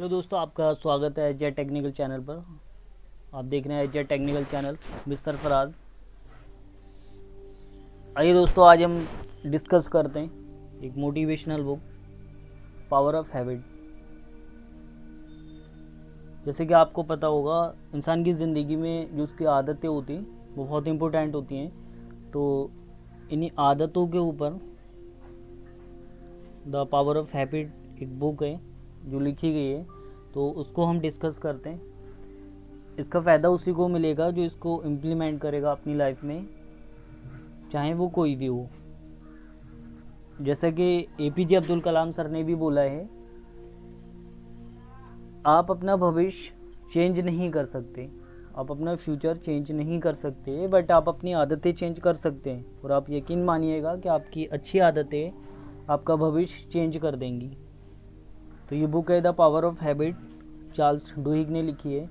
Hello दोस्तों, आपका स्वागत है एज टेक्निकल चैनल पर। आप देख रहे हैं S technical channel mister Faraz. आइए दोस्तों, आज हम डिस्कस करते हैं एक motivational book, power of habit. जैसे कि आपको पता होगा, इंसान की ज़िंदगी में जो उसकी आदतें होती हैं वो बहुत इम्पोर्टेंट होती हैं। तो इन्हीं आदतों के ऊपर द पावर ऑफ हैबिट एक बुक है जो लिखी गई है, तो उसको हम डिस्कस करते हैं। इसका फ़ायदा उसी को मिलेगा जो इसको इम्प्लीमेंट करेगा अपनी लाइफ में, चाहे वो कोई भी हो। जैसे कि एपीजे अब्दुल कलाम सर ने भी बोला है, आप अपना भविष्य चेंज नहीं कर सकते, आप अपना फ्यूचर चेंज नहीं कर सकते, बट आप अपनी आदतें चेंज कर सकते हैं। और आप यकीन मानिएगा कि आपकी अच्छी आदतें आपका भविष्य चेंज कर देंगी। तो ये बुक है the power of habit, Charles Duhigg ने लिखी है।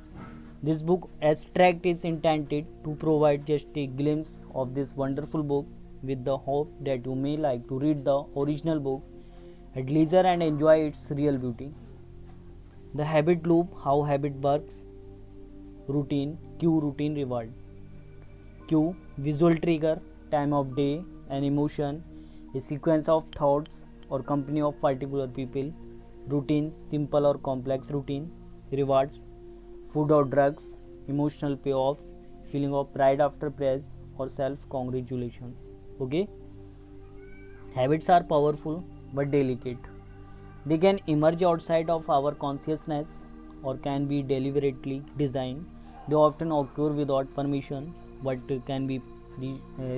This book abstract is intended to provide just a glimpse of this wonderful book, with the hope that you may like to read the original book at leisure and enjoy its real beauty. The habit loop, how habit works. Routine, cue, routine, reward. Cue, visual trigger, time of day and emotion, a sequence of thoughts or company of particular people. Routines, simple or complex routine. Rewards, food or drugs, emotional payoffs, feeling of pride after praise or self congratulations. Okay, habits are powerful but delicate. They can emerge outside of our consciousness or can be deliberately designed. They often occur without permission but can be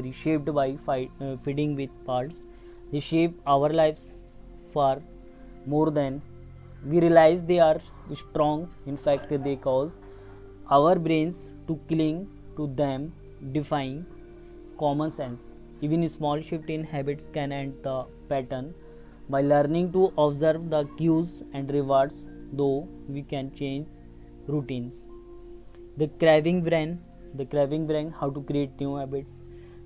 reshaped by feeding with parts. They shape our lives far more than we realize. They are strong. In fact, they cause our brains to cling to them, defying common sense. Even a small shift in habits can end the pattern. By learning to observe the cues and rewards, though, we can change routines. The craving brain, how to create new habits.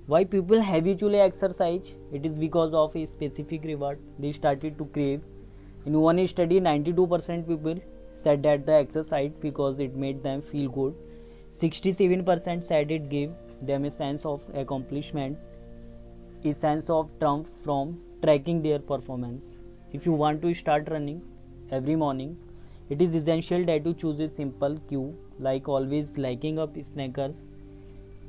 Why people habitually exercise? It is because of a specific reward they started to crave. In one study, 92% people said that they exercised because it made them feel good. 67% said it gave them a sense of accomplishment, a sense of triumph from tracking their performance. If you want to start running every morning, it is essential that you choose a simple cue, like always liking up Snickers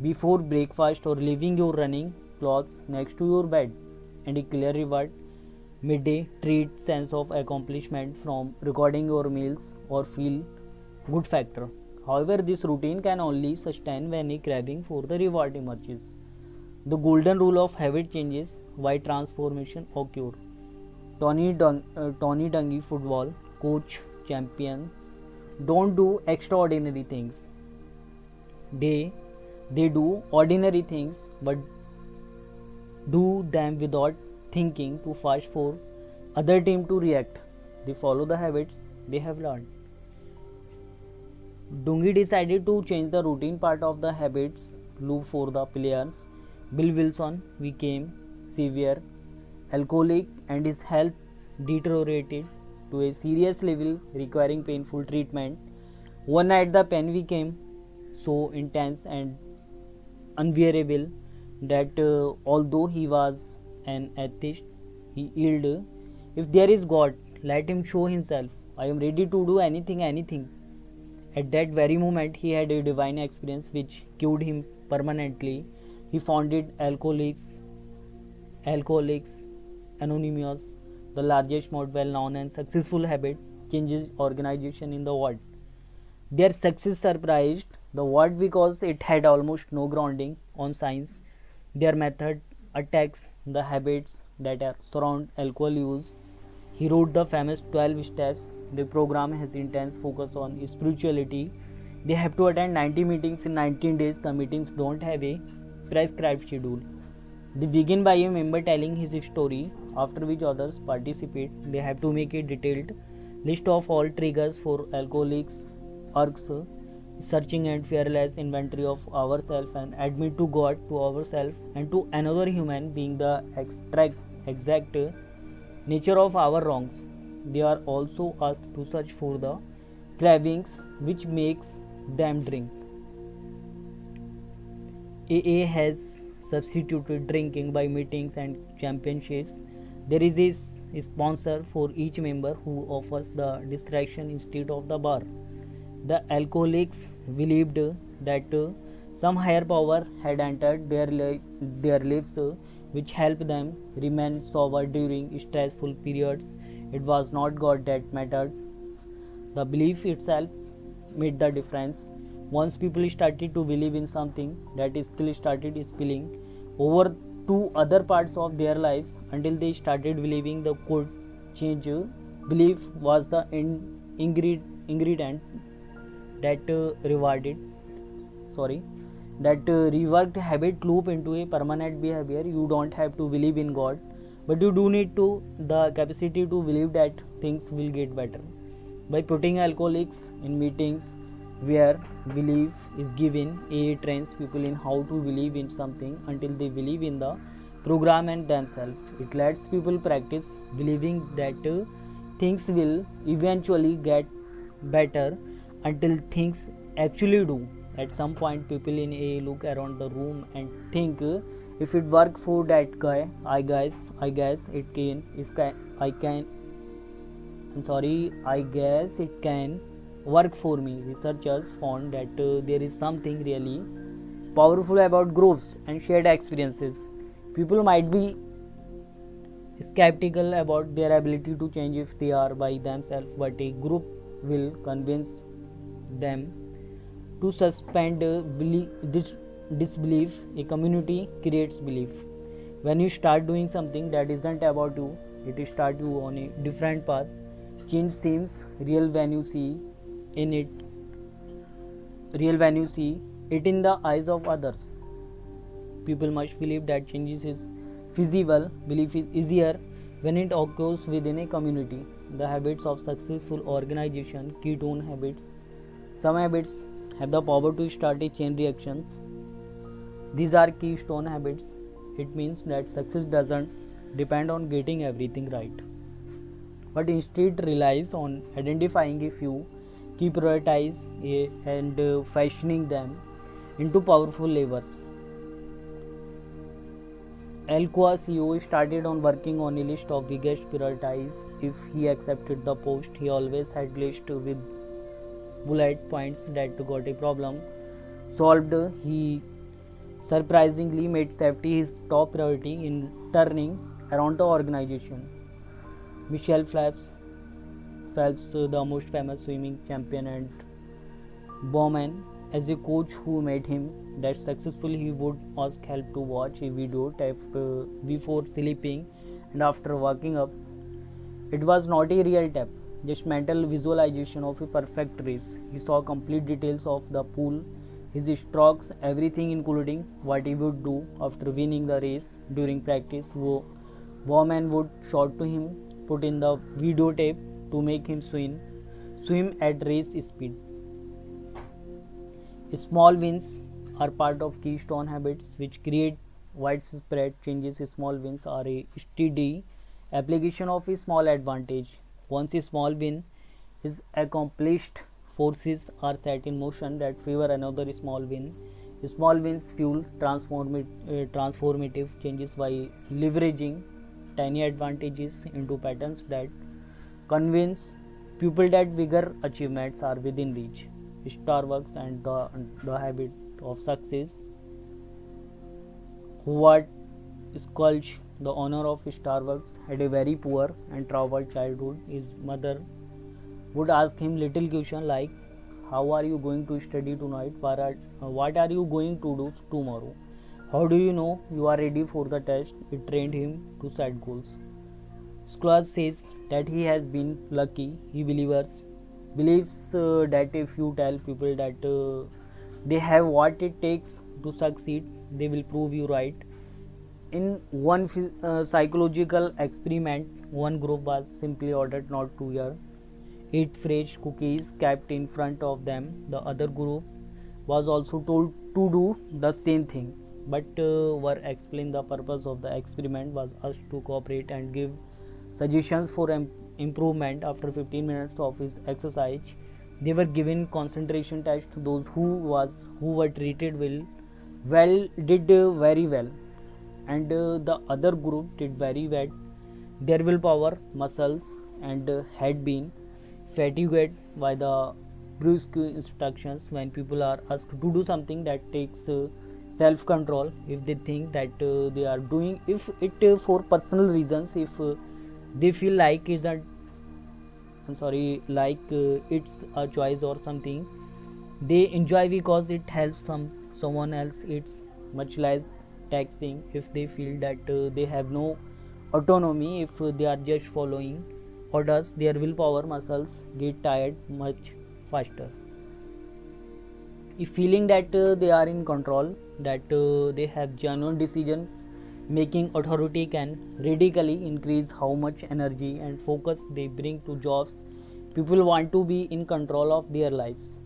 before breakfast or leaving your running clothes next to your bed, and a clear reward, midday treat, sense of accomplishment from recording your meals or feel good factor. However, this routine can only sustain when a craving for the reward emerges. The golden rule of habit changes, why transformation occur. Tony Dungy, football coach champions, don't do extraordinary things. They do ordinary things, but do them without thinking too fast for other team to react. They follow the habits they have learned. Dungy decided to change the routine part of the habits loop for the players. Bill Wilson became severe alcoholic and his health deteriorated to a serious level requiring painful treatment. One night the pain became so intense and unbearable that although he was an atheist, he yelled, "If there is God, let him show himself. I am ready to do anything." At that very moment, he had a divine experience which cured him permanently. He founded Alcoholics Anonymous, the largest, most well-known and successful habit changes organization in the world. Their success surprised the world because it had almost no grounding on science. Their method attacks the habits that surround alcohol use. He wrote the famous 12 steps. The program has intense focus on spirituality. They have to attend 90 meetings in 19 days. The meetings don't have a prescribed schedule. They begin by a member telling his story, after which others participate. They have to make a detailed list of all triggers for alcoholics, urges, searching and fearless inventory of ourselves, and admit to God, to ourselves, and to another human being the exact nature of our wrongs. They are also asked to search for the cravings which makes them drink. AA has substituted drinking by meetings and championships. There is a sponsor for each member who offers the distraction instead of the bar. The alcoholics believed that some higher power had entered their lives which helped them remain sober during stressful periods. It was not God that mattered. The belief itself made the difference. Once people started to believe in something, that skill started spilling over to other parts of their lives until they started believing the could change. Belief was the ingredient that reworked habit loop into a permanent behavior. You don't have to believe in God, but you do need to the capacity to believe that things will get better. By putting alcoholics in meetings where belief is given, AA trains people in how to believe in something until they believe in the program and themselves. It lets people practice believing that things will eventually get better until things actually do. At some point, people in AA look around the room and think, if it worked for that guy, I guess it can. I guess it can work for me. Researchers found that there is something really powerful about groups and shared experiences. People might be skeptical about their ability to change if they are by themselves, but a group will convince them to suspend disbelief. A community creates belief. When you start doing something that isn't about you, it starts you on a different path. Change seems real when you see it in the eyes of others. People must believe that change is feasible. Belief is easier when it occurs within a community. The habits of successful organization, ketone habits. Some habits have the power to start a chain reaction. These are keystone habits. It means that success doesn't depend on getting everything right, but instead relies on identifying a few key priorities and fashioning them into powerful levers. Alcoa CEO started on working on a list of biggest priorities. If he accepted the post, he always had list with bullet points that got a problem solved. He surprisingly made safety his top priority in turning around the organization. Michelle Phelps, the most famous swimming champion, and Bowman, as a coach who made him that successful, he would ask help to watch a video tape before sleeping and after waking up. It was not a real tape, just mental visualization of a perfect race. He saw complete details of the pool, his strokes, everything including what he would do after winning the race. During practice, Bowman would shout to him, put in the videotape to make him swim at race speed. Small wins are part of keystone habits which create widespread changes. Small wins are a steady application of a small advantage. Once a small win is accomplished, forces are set in motion that favor another small win. Small wins fuel transformative changes by leveraging tiny advantages into patterns that convince people that bigger achievements are within reach. Starbucks and the habit of success. Howard Schultz, the owner of Starbucks, had a very poor and troubled childhood. His mother would ask him little questions like, how are you going to study tonight? What are you going to do tomorrow? How do you know you are ready for the test? It trained him to set goals. Schultz says that he has been lucky. He believes that if you tell people that they have what it takes to succeed, they will prove you right. In one psychological experiment, one group was simply ordered not to eat fresh cookies kept in front of them. The other group was also told to do the same thing, but were explained the purpose of the experiment, was asked to cooperate and give suggestions for improvement. After 15 minutes of his exercise, They were given concentration tests. Those who were treated well did very well, and the other group did very bad. Their willpower muscles and had been fatigued by the brusque instructions. When people are asked to do something, that takes self control. If they think that they are doing, if it for personal reasons, if they feel like it's a choice or something they enjoy because it helps someone else, it's much less taxing. If they feel that they have no autonomy, if they are just following orders, their willpower muscles get tired much faster. If feeling that they are in control, that they have genuine decision making authority, can radically increase how much energy and focus they bring to jobs. People want to be in control of their lives.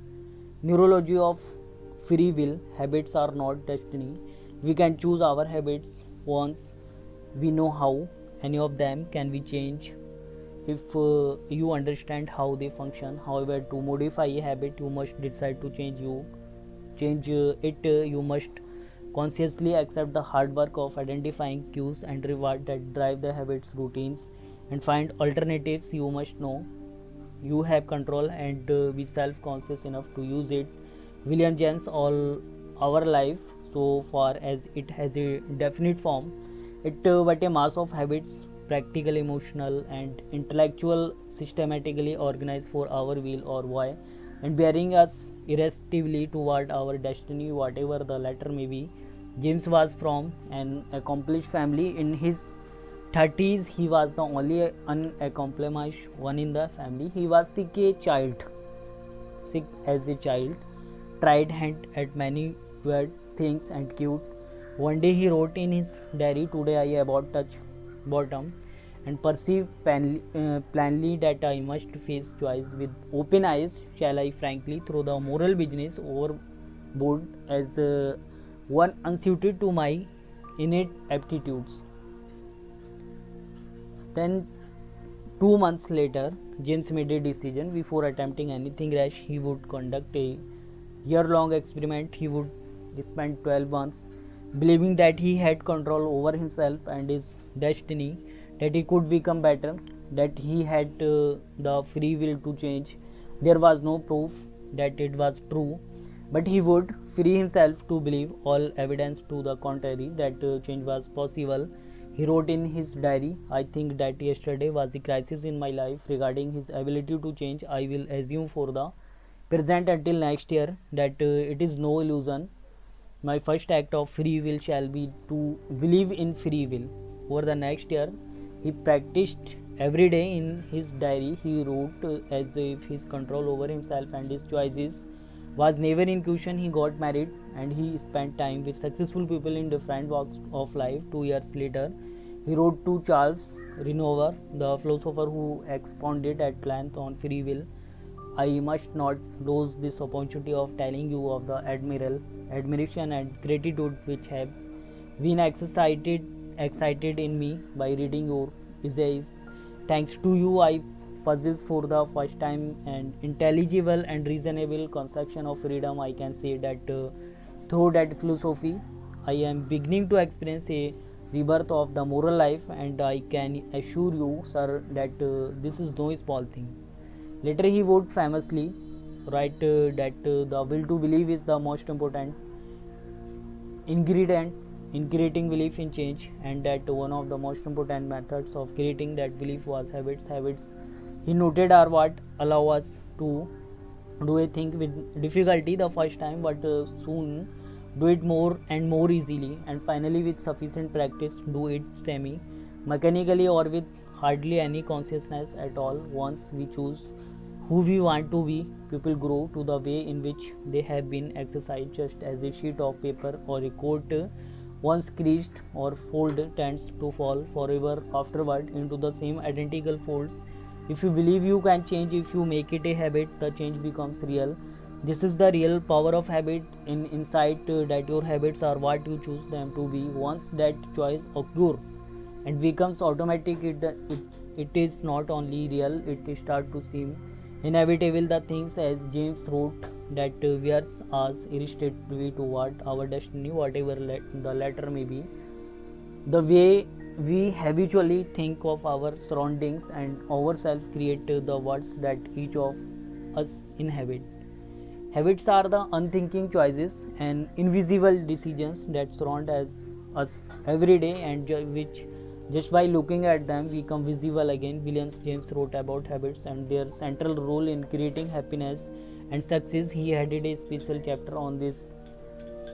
Neurology of free will. Habits are not destiny. We can choose our habits once we know how. Any of them can be changed if you understand how they function. However, to modify a habit, you must decide to change it. You must consciously accept the hard work of identifying cues and reward that drive the habits routines and find alternatives. You must know you have control and be self-conscious enough to use it. William James. All our life, so far as it has a definite form, it but a mass of habits, practical, emotional and intellectual, systematically organized for our will or why, and bearing us irresistibly toward our destiny, whatever the latter may be. James was from an accomplished family. In his 30s, he was the only unaccomplished one in the family. He was sick as a child, tried hand at many weird things and cute. One day he wrote in his diary, "Today I about touch bottom and perceive plainly that I must face choice with open eyes. Shall I frankly throw the moral business overboard as one unsuited to my innate aptitudes?" Then 2 months later, James made a decision. Before attempting anything rash, he would conduct a year-long experiment. He would spend 12 months believing that he had control over himself and his destiny, that he could become better, that he had the free will to change. There was no proof that it was true, but he would free himself to believe all evidence to the contrary that change was possible. He wrote in his diary, "I think that yesterday was a crisis in my life regarding his ability to change. I will assume for the present until next year that it is no illusion. My first act of free will shall be to believe in free will." Over the next year, he practiced every day. In his diary, he wrote as if his control over himself and his choices was never in question. He got married and he spent time with successful people in different walks of life. 2 years later, he wrote to Charles Renover, the philosopher who expounded at length on free will, "I must not lose this opportunity of telling you of the admiration and gratitude which have been excited in me by reading your essays. Thanks to you, I possess for the first time an intelligible and reasonable conception of freedom. I can say that through that philosophy, I am beginning to experience a rebirth of the moral life, and I can assure you, sir, that this is no small thing." Later, he wrote famously, that the will to believe is the most important ingredient in creating belief in change, and that one of the most important methods of creating that belief was habits. Habits, he noted, are what allow us to do a thing with difficulty the first time, but soon do it more and more easily, and finally with sufficient practice do it semi mechanically or with hardly any consciousness at all. Once we choose who we want to be, people grow to the way in which they have been exercised, just as a sheet of paper or a coat once creased or folded tends to fall forever afterward into the same identical folds. If you believe you can change, if you make it a habit, the change becomes real. This is the real power of habit, in insight that your habits are what you choose them to be. Once that choice occurs and becomes automatic, it is not only real, it starts to seem inevitable the things, as James wrote, that wears us irrespectively toward our destiny, whatever the latter may be. The way we habitually think of our surroundings and ourselves create the worlds that each of us inhabit. Habits are the unthinking choices and invisible decisions that surround us every day, and which just by looking at them become visible again. William James wrote about habits and their central role in creating happiness and success. He added a special chapter on this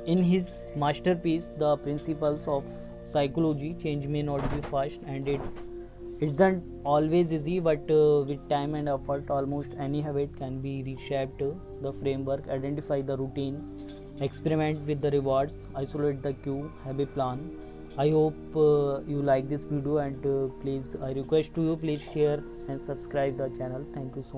in his masterpiece, The Principles of Psychology. Change may not be fast, and it isn't always easy, but with time and effort, almost any habit can be reshaped. The framework: identify the routine, experiment with the rewards, isolate the cue, have a plan. I hope you like this video, and please, I request to you, please share and subscribe the channel. Thank you so much.